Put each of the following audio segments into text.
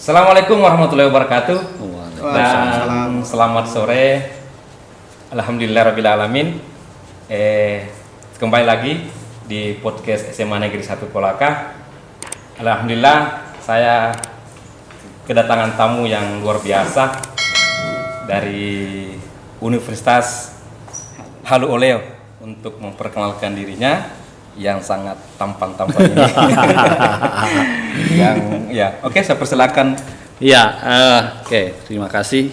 Assalamualaikum warahmatullahi wabarakatuh. Waalaikumsalam. Dan selamat sore. Alhamdulillahirrabbilalamin. Kembali lagi di podcast SMA Negeri 1 Kolaka. Alhamdulillah saya kedatangan tamu yang luar biasa dari Universitas Halu Oleo untuk memperkenalkan dirinya yang sangat tampan-tampan ini. Oke, saya persilakan. Oke, terima kasih.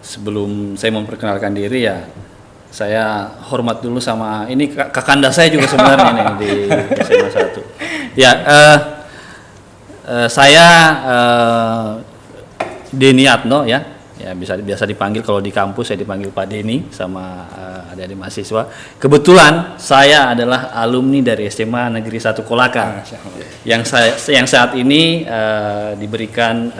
Sebelum saya memperkenalkan diri ya, saya hormat dulu sama ini kakanda saya juga sebenarnya nih di SMA 1. Saya Denny Atno ya biasa dipanggil kalau di kampus saya dipanggil Pak Denny sama adik-adik mahasiswa. Kebetulan saya adalah alumni dari SMA Negeri 1 Kolaka yang saat ini diberikan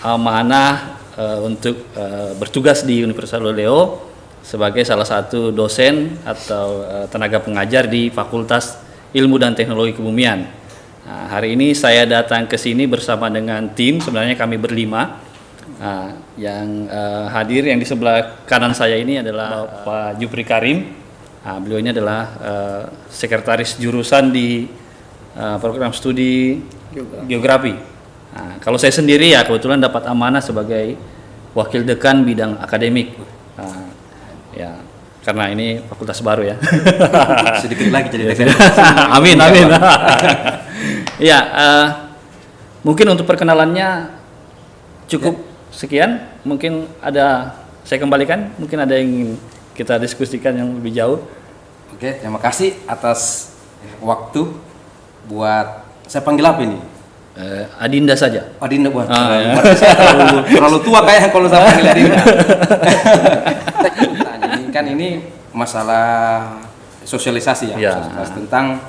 amanah untuk bertugas di Universitas Halu Oleo sebagai salah satu dosen atau tenaga pengajar di Fakultas Ilmu dan Teknologi Kebumian. Nah, hari ini saya datang ke sini bersama dengan tim, sebenarnya kami berlima. Yang hadir yang di sebelah kanan saya ini adalah Pak Jupri Karim. Beliau ini adalah sekretaris jurusan di program studi geografi. Kalau saya sendiri ya kebetulan dapat amanah sebagai wakil dekan bidang akademik. Ya karena ini fakultas baru ya. Sedikit lagi jadi dekan. Amin. Ya, mungkin untuk perkenalannya cukup sekian. Mungkin ada saya kembalikan. Mungkin ada yang ingin kita diskusikan yang lebih jauh. Oke, terima kasih atas waktu. Buat saya panggil apa ini? Adinda saja. Adinda buat. Saya terlalu tua kayak kalau saya panggil Adinda. Kan ini masalah sosialisasi ya. Sosialisasi tentang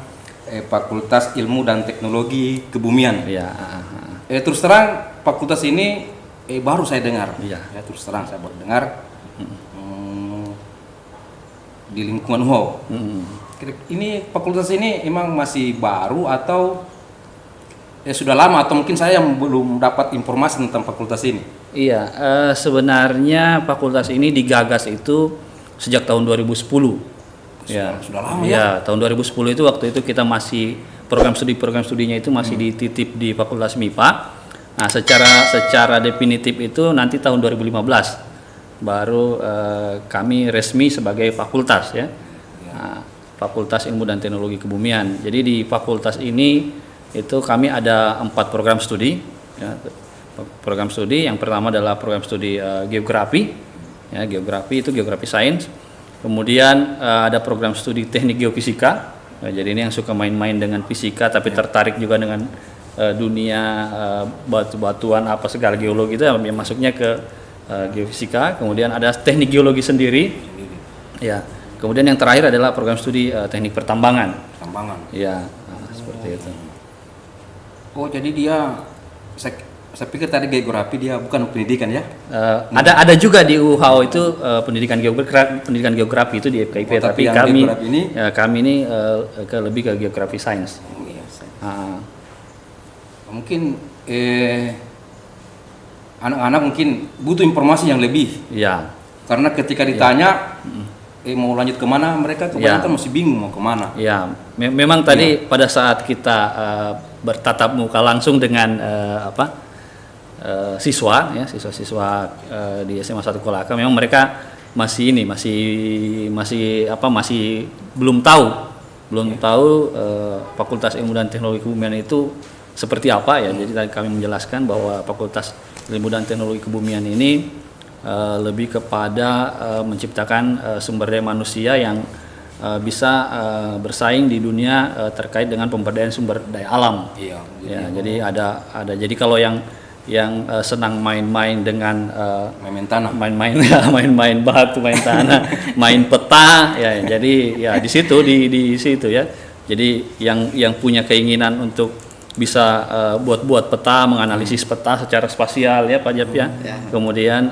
Fakultas Ilmu dan Teknologi Kebumian. Terus terang fakultas ini baru saya dengar. Terus terang saya baru dengar di lingkungan UHO. Ini fakultas ini emang masih baru atau sudah lama, atau mungkin saya yang belum dapat informasi tentang fakultas ini? Sebenarnya fakultas ini digagas itu sejak tahun 2010. Sudah lama ya. Tahun 2010 itu waktu itu kita masih program studinya itu masih dititip di Fakultas MIPA. Nah, secara definitif itu nanti tahun 2015 baru kami resmi sebagai fakultas ya. Nah, Fakultas Ilmu dan Teknologi Kebumian. Jadi di fakultas ini itu kami ada 4 program studi ya. Program studi yang pertama adalah program studi geografi ya, geografi itu geografi sains. Kemudian ada program studi teknik geofisika. Jadi ini yang suka main-main dengan fisika tapi tertarik juga dengan dunia batu-batuan apa segala geologi itu yang masuknya ke geofisika. Kemudian ada teknik geologi sendiri. Ya. Kemudian yang terakhir adalah program studi teknik pertambangan. Ya, seperti itu. Oh, jadi dia saya pikir tadi geografi dia bukan pendidikan ya? Ada juga di UHO itu pendidikan geografi itu di FKIP, tapi kami ini lebih ke geografi sains. Mungkin anak-anak mungkin butuh informasi yang lebih. Ya. Karena ketika ditanya mau lanjut kemana, mereka kebanyakan masih bingung mau kemana. Ya, memang tadi pada saat kita bertatap muka langsung dengan siswa-siswa di SMA 1 Kolaka, memang mereka masih belum tahu Fakultas Ilmu dan Teknologi Kebumian itu seperti apa ya. Jadi tadi kami menjelaskan bahwa Fakultas Ilmu dan Teknologi Kebumian ini lebih kepada menciptakan sumber daya manusia yang bisa bersaing di dunia terkait dengan pemberdayaan sumber daya alam. Jadi ada jadi kalau yang senang main-main dengan main batu, main tanah, main peta ya. Jadi ya di situ ya. Jadi yang punya keinginan untuk bisa buat peta, menganalisis peta secara spasial ya Pak Jap ya. Kemudian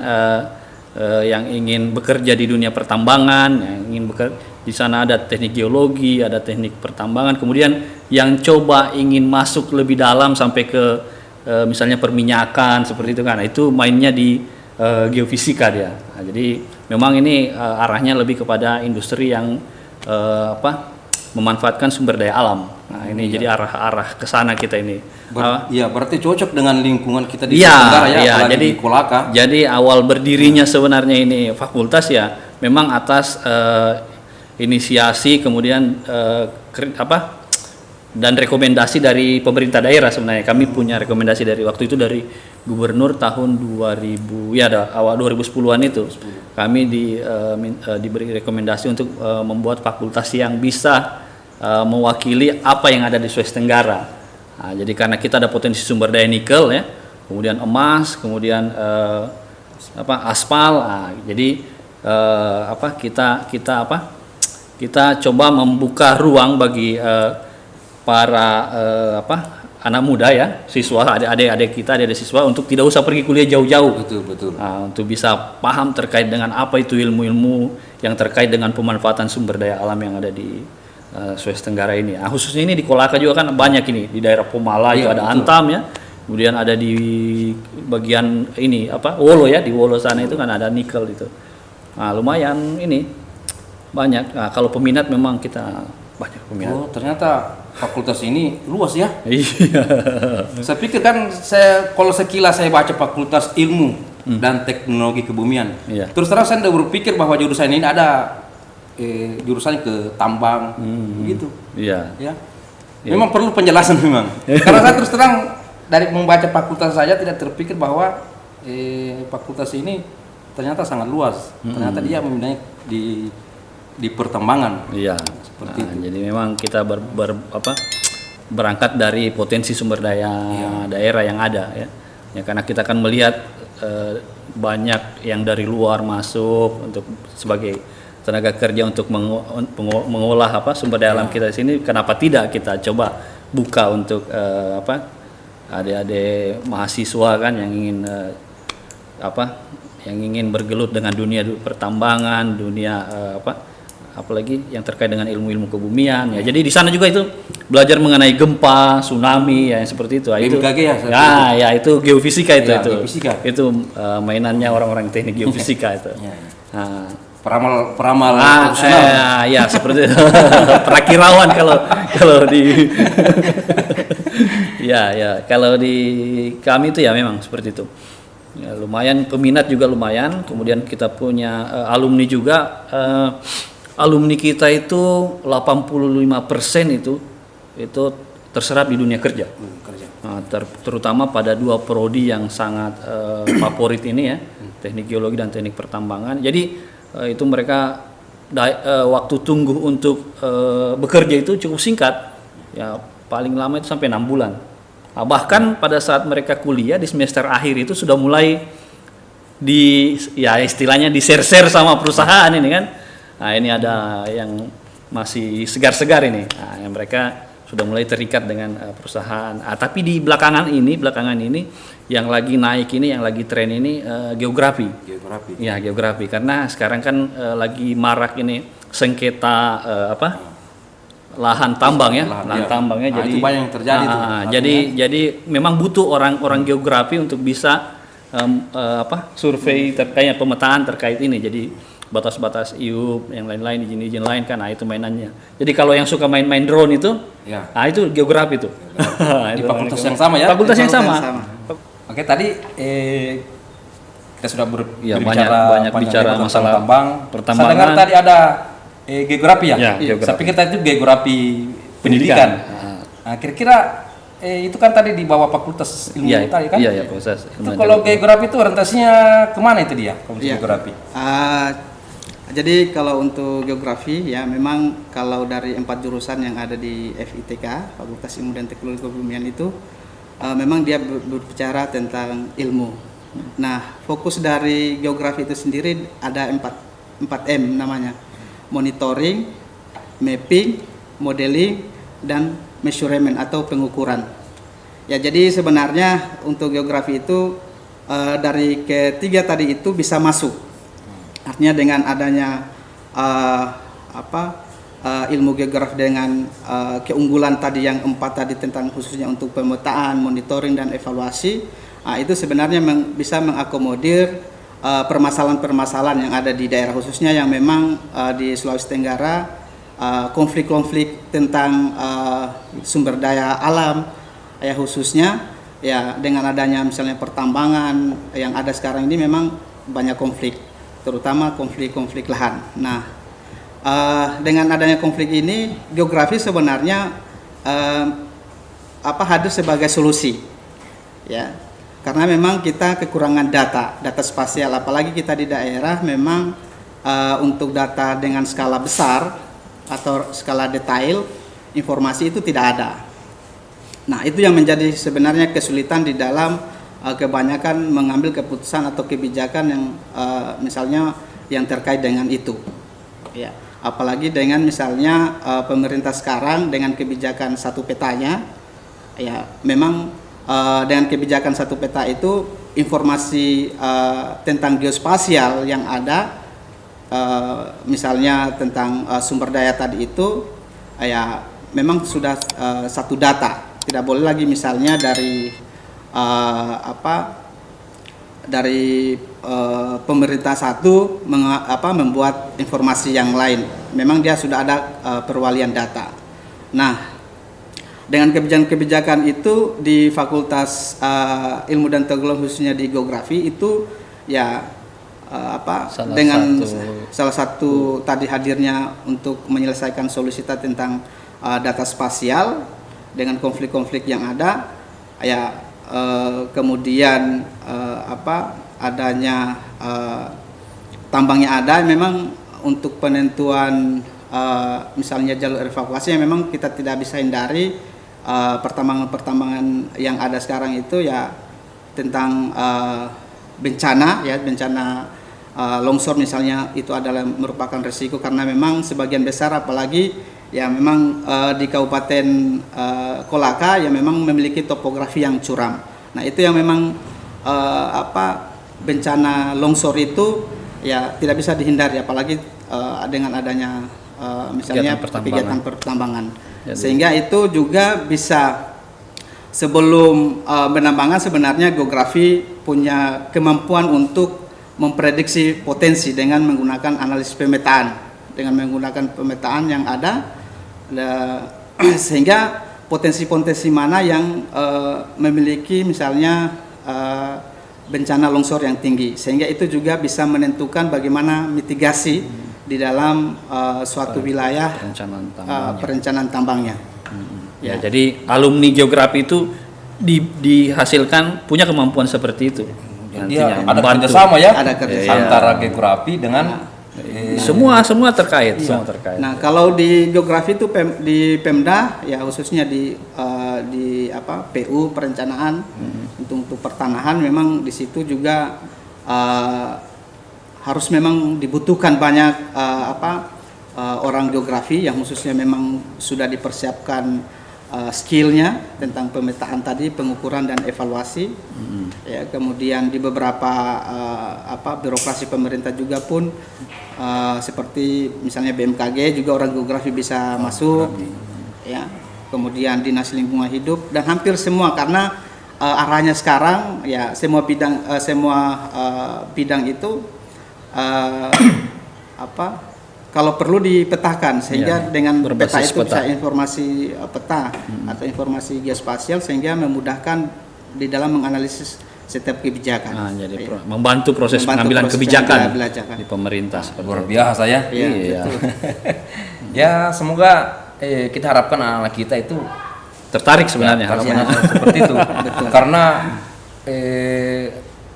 yang ingin bekerja di dunia pertambangan, yang ingin bekerja di sana ada teknik geologi, ada teknik pertambangan. Kemudian yang coba ingin masuk lebih dalam sampai ke misalnya perminyakan seperti itu kan, itu mainnya di geofisika dia. Nah, jadi memang ini arahnya lebih kepada industri yang memanfaatkan sumber daya alam. Nah ini jadi arah ke sana kita ini. Iya, berarti cocok dengan lingkungan kita di Iya, Tenggara ya, iya, apalagi jadi di Kolaka. Jadi awal berdirinya sebenarnya ini fakultas ya memang atas inisiasi kemudian dan rekomendasi dari pemerintah daerah. Sebenarnya kami punya rekomendasi dari waktu itu dari gubernur tahun 2000 ya awal 2010-an itu. Kami diberi rekomendasi untuk membuat fakultas yang bisa mewakili apa yang ada di Sulawesi Tenggara. Nah, jadi karena kita ada potensi sumber daya nikel ya, kemudian emas, kemudian aspal. Nah, jadi kita coba membuka ruang bagi para anak muda ya, siswa, adik-adik kita, adik siswa untuk tidak usah pergi kuliah jauh-jauh. Betul. Nah, untuk bisa paham terkait dengan apa itu ilmu-ilmu yang terkait dengan pemanfaatan sumber daya alam yang ada di Sulawesi Tenggara ini. Nah, khususnya ini di Kolaka juga kan banyak ini, di daerah Pomala itu ada betul. Antam ya. Kemudian ada di bagian ini Wolo ya, di Wolo sana itu kan ada nikel itu. Nah, lumayan ini banyak. Nah, kalau peminat memang kita banyak peminat. Oh, ternyata fakultas ini luas ya. Iya. Saya pikir kan kalau sekilas saya baca fakultas ilmu dan teknologi kebumian. Iya. Terus terang saya tidak berpikir bahwa jurusan ini ada jurusannya ke tambang gitu. Iya. Ya. Memang perlu penjelasan memang. Karena saya terus terang dari membaca fakultas saja tidak terpikir bahwa fakultas ini ternyata sangat luas. Ternyata dia memindahi di pertambangan. Iya. Seperti itu. Jadi memang kita berangkat dari potensi sumber daya daerah yang ada ya. Ya karena kita akan melihat banyak yang dari luar masuk untuk sebagai tenaga kerja untuk mengolah sumber daya alam kita di sini. Kenapa tidak kita coba buka untuk adik-adik mahasiswa kan yang ingin yang ingin bergelut dengan dunia pertambangan, dunia apalagi yang terkait dengan ilmu-ilmu kebumian ya. Jadi di sana juga itu belajar mengenai gempa, tsunami ya yang seperti itu. BMKG ya itu geofisika itu. Geofisika. Itu mainannya orang-orang teknik geofisika itu. Nah, peramal profesional. Ya seperti itu. Prakirawan kalau di kalau di kami itu ya memang seperti itu. Ya, lumayan peminat juga lumayan. Kemudian kita punya alumni juga. Alumni kita itu 85% itu terserap di dunia kerja. Nah, terutama pada dua prodi yang sangat favorit ini ya, teknik geologi dan teknik pertambangan. Jadi itu mereka waktu tunggu untuk bekerja itu cukup singkat. Ya paling lama itu sampai 6 bulan. Nah, bahkan pada saat mereka kuliah di semester akhir itu sudah mulai istilahnya di-share sama perusahaan ini kan. Nah ini ada yang masih segar-segar ini. Nah, yang mereka sudah mulai terikat dengan perusahaan. Tapi di belakangan ini yang lagi naik ini, yang lagi tren ini geografi. Ya geografi. Karena sekarang kan lagi marak ini sengketa lahan tambang ya, lahan tambangnya. Jadi itu banyak yang terjadi tuh. Jadi memang butuh orang geografi untuk bisa survei terkait pemetaan terkait ini. Jadi batas-batas IUP, yang lain-lain, izin-izin lain kan, nah itu mainannya. Jadi kalau yang suka main-main drone itu, nah itu geografi itu. Di fakultas yang sama ya? Fakultas yang sama. Oke, tadi kita sudah banyak bicara masalah pertambangan. Saya dengar tadi ada geografi ya? Saya pikir tadi itu geografi pendidikan. Nah, kira-kira itu kan tadi di bawah fakultas ilmu tadi kan? Iya, fakultas ilmu. Itu kalau geografi itu orientasinya kemana itu dia? Geografi? Jadi kalau untuk geografi ya memang kalau dari 4 jurusan yang ada di FITK, Fakultas Ilmu dan Teknologi Kebumian itu memang dia berbicara tentang ilmu. Nah, fokus dari geografi itu sendiri ada 4M namanya. Monitoring, mapping, modeling, dan measurement atau pengukuran. Ya, jadi sebenarnya untuk geografi itu dari ketiga tadi itu bisa masuk. Artinya dengan adanya ilmu geografi dengan keunggulan tadi yang 4 tadi tentang khususnya untuk pemetaan, monitoring dan evaluasi, itu sebenarnya bisa mengakomodir permasalahan-permasalahan yang ada di daerah, khususnya yang memang di Sulawesi Tenggara konflik-konflik tentang sumber daya alam ya, khususnya ya dengan adanya misalnya pertambangan yang ada sekarang ini memang banyak konflik, terutama konflik-konflik lahan. Nah, dengan adanya konflik ini, geografi sebenarnya hadir sebagai solusi, ya, karena memang kita kekurangan data spasial, apalagi kita di daerah memang untuk data dengan skala besar atau skala detail informasi itu tidak ada. Nah, itu yang menjadi sebenarnya kesulitan di dalam kebanyakan mengambil keputusan atau kebijakan yang misalnya yang terkait dengan itu, ya. Apalagi dengan misalnya pemerintah sekarang dengan kebijakan satu petanya, ya memang dengan kebijakan satu peta itu informasi tentang geospasial yang ada, misalnya tentang sumber daya tadi itu, ya memang sudah satu data, tidak boleh lagi misalnya dari dari pemerintah satu membuat informasi yang lain. Memang dia sudah ada perwalian data. Nah, dengan kebijakan-kebijakan itu di Fakultas Ilmu dan Teknologi khususnya di Geografi itu ya salah satu tadi hadirnya untuk menyelesaikan solusi tentang data spasial dengan konflik-konflik yang ada, ya kemudian adanya tambangnya ada, memang untuk penentuan misalnya jalur evakuasi yang memang kita tidak bisa hindari pertambangan-pertambangan yang ada sekarang itu ya tentang bencana longsor misalnya, itu adalah merupakan risiko karena memang sebagian besar apalagi ya memang di Kabupaten Kolaka yang memang memiliki topografi yang curam. Nah, itu yang memang bencana longsor itu ya tidak bisa dihindari, apalagi dengan adanya misalnya kegiatan pertambangan. Sehingga itu juga bisa, sebelum penambangan sebenarnya geografi punya kemampuan untuk memprediksi potensi dengan menggunakan analisis pemetaan, dengan menggunakan pemetaan yang ada, sehingga potensi-potensi mana yang memiliki misalnya bencana longsor yang tinggi, sehingga itu juga bisa menentukan bagaimana mitigasi di dalam suatu wilayah perencanaan tambangnya. Ya, jadi alumni geografi itu dihasilkan punya kemampuan seperti itu. Dia ada kerjasama ya, ada kerjasama antara geografi dengan semua terkait, semua terkait. Nah, kalau di geografi itu di Pemda ya khususnya di PU perencanaan untuk pertanahan, memang di situ juga harus memang dibutuhkan banyak orang geografi yang khususnya memang sudah dipersiapkan skillnya tentang pemetaan tadi, pengukuran dan evaluasi. Ya, kemudian di beberapa birokrasi pemerintah juga pun seperti misalnya BMKG juga orang geografi bisa masuk. Ya, kemudian Dinas Lingkungan Hidup dan hampir semua, karena arahnya sekarang ya semua bidang itu kalau perlu dipetakan, sehingga dengan peta itu bisa informasi peta atau informasi geospasial, sehingga memudahkan di dalam menganalisis setiap kebijakan. Jadi membantu proses pengambilan kebijakan di pemerintah. Luar biasa ya. Iya. Ya, semoga kita harapkan anak-anak kita itu tertarik sebenarnya seperti itu. Karena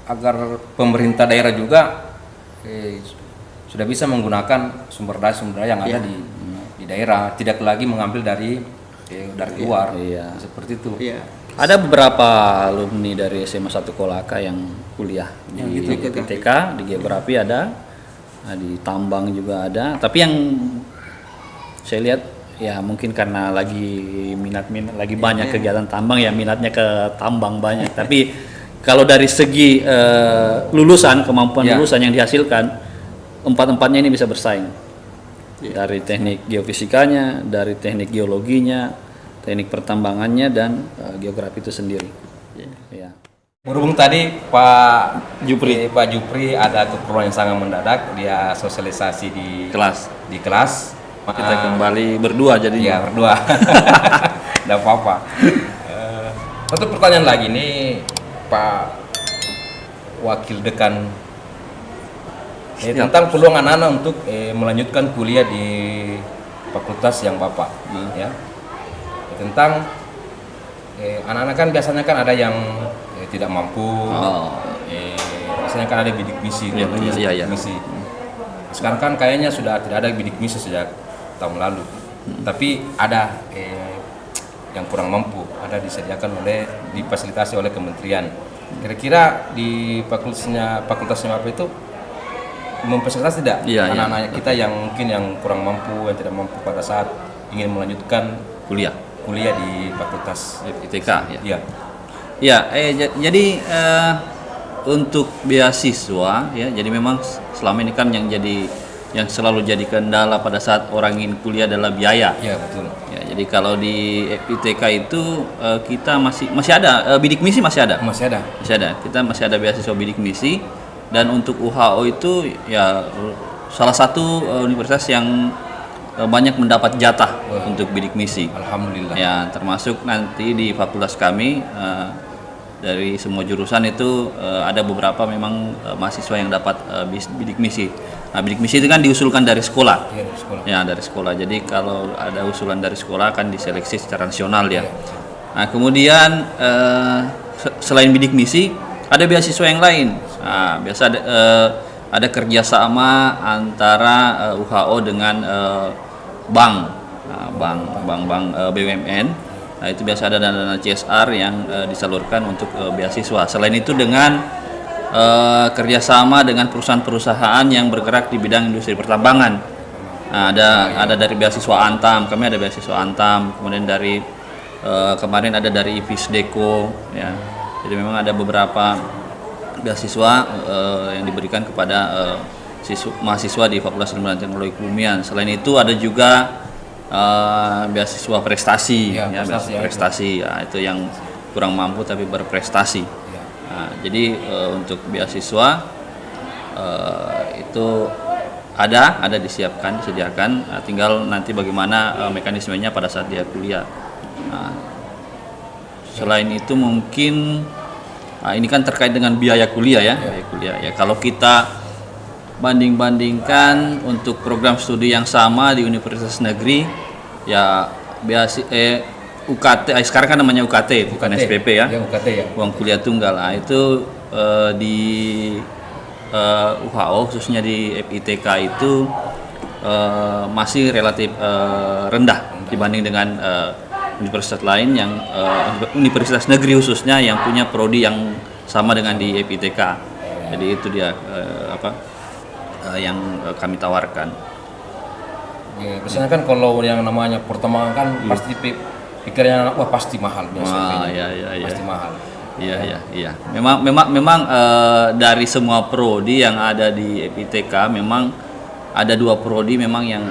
agar pemerintah daerah juga sudah bisa menggunakan sumber daya yang ada di daerah, tidak lagi mengambil dari luar. Seperti itu. Ada beberapa alumni dari SMA 1 Kolaka yang kuliah di ITK, di geografi ada, di tambang juga ada. Tapi yang saya lihat ya mungkin karena lagi minat lagi banyak kegiatan tambang, ya minatnya ke tambang banyak. Tapi kalau dari segi kemampuan lulusan yang dihasilkan, empat-empatnya ini bisa bersaing. dari teknik geofisikanya, dari teknik geologinya, teknik pertambangannya, dan geografi itu sendiri. Ya. Berhubung tadi Pak Jupri ada keperluan yang sangat mendadak, dia sosialisasi di kelas. Kita kembali berdua jadi. Iya, berdua. Tidak apa-apa. Satu pertanyaan lagi nih, Pak Wakil Dekan, tentang peluang anak-anak untuk melanjutkan kuliah di fakultas yang Bapak, ya. Tentang anak-anak kan biasanya kan ada yang tidak mampu, biasanya kan ada bidik misi. Misi. Sekarang kan kayaknya sudah tidak ada bidik misi sejak tahun lalu, tapi ada yang kurang mampu, ada disediakan difasilitasi oleh kementerian. Kira-kira di fakultasnya Bapak itu memfasilitasi tidak anak-anak kita yang mungkin yang kurang mampu, yang tidak mampu pada saat ingin melanjutkan kuliah di fakultas ITK ya. Jadi untuk beasiswa ya, jadi memang selama ini kan yang selalu jadi kendala pada saat orang ingin kuliah adalah biaya. Iya, betul. Ya, jadi kalau di ITK itu kita masih ada bidik misi masih ada. Kita masih ada beasiswa bidik misi, dan untuk UHO itu ya salah satu universitas yang banyak mendapat jatah untuk bidik misi. Alhamdulillah. Ya, termasuk nanti di fakultas kami dari semua jurusan itu ada beberapa memang mahasiswa yang dapat bidik misi. Nah, bidik misi itu kan diusulkan dari sekolah. Iya, dari sekolah. Ya, dari sekolah. Jadi kalau ada usulan dari sekolah akan diseleksi secara nasional ya. Nah, kemudian selain bidik misi ada beasiswa yang lain. Nah, biasa ada kerjasama antara UHO dengan bank BUMN. Nah, itu biasa ada dana CSR yang disalurkan untuk beasiswa. Selain itu dengan kerjasama dengan perusahaan-perusahaan yang bergerak di bidang industri pertambangan. Nah, ada dari beasiswa Antam, kami ada beasiswa Antam, kemudian dari kemarin ada dari IFISDEKO ya. Jadi memang ada beberapa beasiswa yang diberikan kepada mahasiswa di Fakultas Ilmu dan Teknologi Kebumian. Selain itu ada juga beasiswa prestasi, prestasi ya, itu yang kurang mampu tapi berprestasi. Nah, jadi untuk beasiswa itu ada disediakan, tinggal nanti bagaimana mekanismenya pada saat dia kuliah. Nah, selain itu mungkin ini kan terkait dengan biaya kuliah ya. Biaya kuliah ya. Kalau kita banding-bandingkan untuk program studi yang sama di universitas negeri ya UKT, sekarang kan namanya UKT bukan SPP ya. UKT ya. Uang kuliah tunggal. Nah, itu di UHO khususnya di FITK itu masih relatif rendah dibanding dengan universitas lain yang universitas negeri khususnya yang punya prodi yang sama dengan di FITK. Jadi itu dia yang kami tawarkan. Ya, biasanya kan kalau yang namanya pertambangan kan pasti pikirnya wah pasti mahal biasanya. Pasti mahal. Iya. Memang dari semua prodi yang ada di FITK memang ada 2 prodi memang yang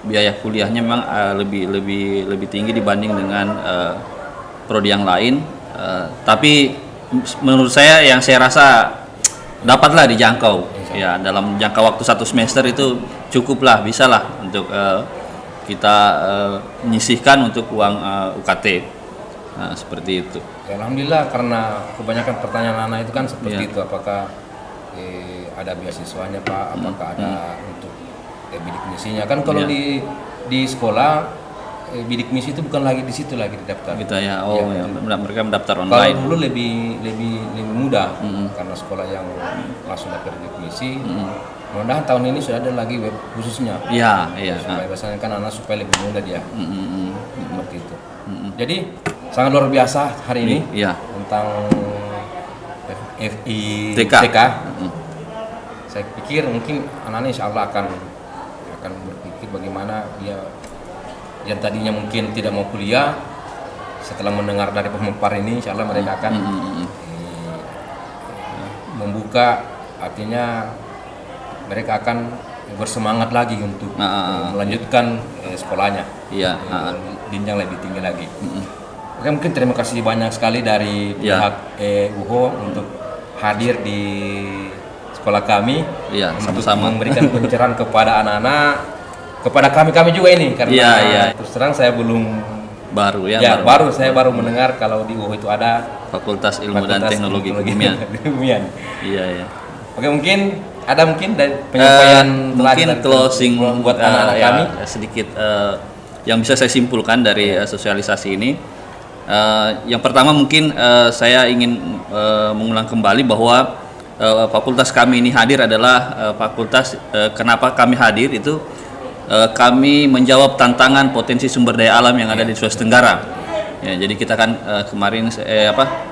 biaya kuliahnya memang lebih tinggi dibanding dengan prodi yang lain. Tapi menurut saya yang saya rasa dapatlah dijangkau. Ya, dalam jangka waktu 1 semester itu cukuplah, bisalah untuk kita menyisihkan untuk uang UKT. Nah, seperti itu. Ya, Alhamdulillah, karena kebanyakan pertanyaan anak itu kan seperti itu, apakah ada beasiswanya Pak, apakah ada untuk bidik misinya. Kan kalau di sekolah bidik misi itu bukan lagi di situ lagi didaftar. Gitu ya. Mereka mendaftar online. Kalau dulu lebih mudah karena sekolah yang langsung daftar bidik misi. Mudah-mudahan tahun ini sudah ada lagi web khususnya. Iya. Supaya biasanya kan anak supaya lebih mudah dia. Seperti itu. Jadi sangat luar biasa hari ini tentang FITK. Saya pikir mungkin anak-anak insya Allah akan berpikir bagaimana dia yang tadinya mungkin tidak mau kuliah, setelah mendengar dari pemapar ini insya Allah mereka akan membuka, artinya mereka akan bersemangat lagi untuk melanjutkan sekolahnya. Iya. Jenjang lebih tinggi lagi. Oke, mungkin terima kasih banyak sekali dari pihak UHO untuk hadir di sekolah kami. Iya, untuk sama-sama. memberikan pencerahan kepada anak-anak, kepada kami juga ini karena terus terang saya belum baru saya baru mendengar kalau di UHO itu ada Fakultas Ilmu dan Teknologi Kebumian. Iya. Oke, mungkin dari penyampaian mungkin closing buat anak-anak kami sedikit yang bisa saya simpulkan dari sosialisasi ini. Yang pertama mungkin saya ingin mengulang kembali bahwa fakultas kami ini hadir adalah fakultas kenapa kami hadir itu kami menjawab tantangan potensi sumber daya alam yang ada di Sulawesi Tenggara. Ya, jadi kita kan kemarin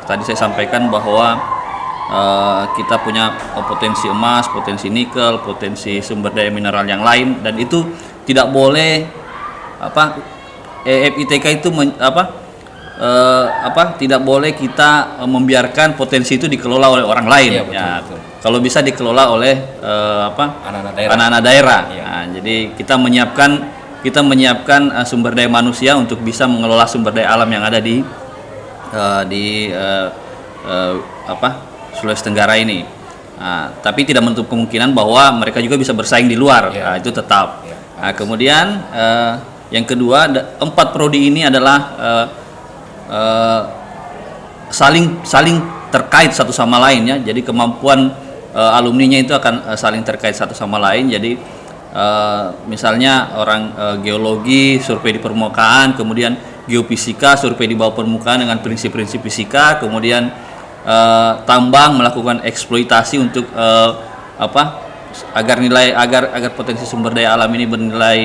tadi saya sampaikan bahwa kita punya potensi emas, potensi nikel, potensi sumber daya mineral yang lain, dan itu tidak boleh FITK itu tidak boleh kita membiarkan potensi itu dikelola oleh orang lain. Iya, betul. Kalau bisa dikelola oleh anak-anak daerah. Iya. Nah, jadi kita menyiapkan sumber daya manusia untuk bisa mengelola sumber daya alam yang ada di Sulawesi Tenggara ini. Nah, tapi tidak menutup kemungkinan bahwa mereka juga bisa bersaing di luar. Yeah. Itu tetap. Yeah. Nah, kemudian yang kedua, 4 prodi ini adalah saling terkait satu sama lain ya. Jadi kemampuan alumninya itu akan saling terkait satu sama lain. Jadi misalnya orang geologi, survei di permukaan, kemudian geofisika, survei di bawah permukaan dengan prinsip-prinsip fisika, kemudian tambang, melakukan eksploitasi untuk agar potensi sumber daya alam ini bernilai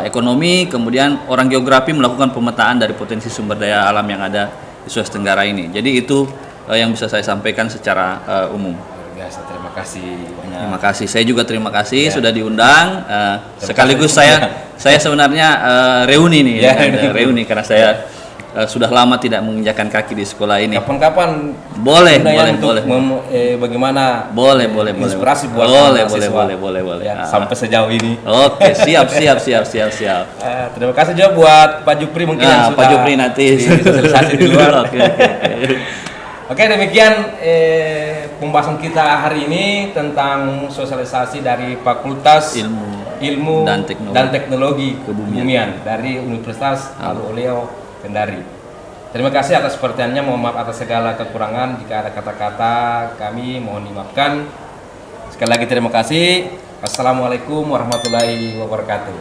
ekonomi, kemudian orang geografi melakukan pemetaan dari potensi sumber daya alam yang ada di Sulawesi Tenggara ini. Jadi itu yang bisa saya sampaikan secara umum. Biasa, terima kasih banyak. Terima kasih, saya juga terima kasih sudah diundang. Sekaligus saya sebenarnya reuni nih, reuni karena saya sudah lama tidak menginjakan kaki di sekolah ini. Kapan-kapan boleh. Bagaimana? Boleh. Inspirasi buat boleh. Ya, sampai sejauh ini. Oke, siap. Terima kasih juga buat Pak Jupri mungkin yang sudah Pak Jupri nanti sosialisasi di luar. Oke. Oke, demikian pembahasan kita hari ini tentang sosialisasi dari Fakultas Ilmu dan Teknologi Kebumian dari Universitas Alun Oleo Kendari. Terima kasih atas perhatiannya. Mohon maaf atas segala kekurangan. Jika ada kata-kata kami mohon dimaafkan. Sekali lagi terima kasih. Assalamualaikum warahmatullahi wabarakatuh.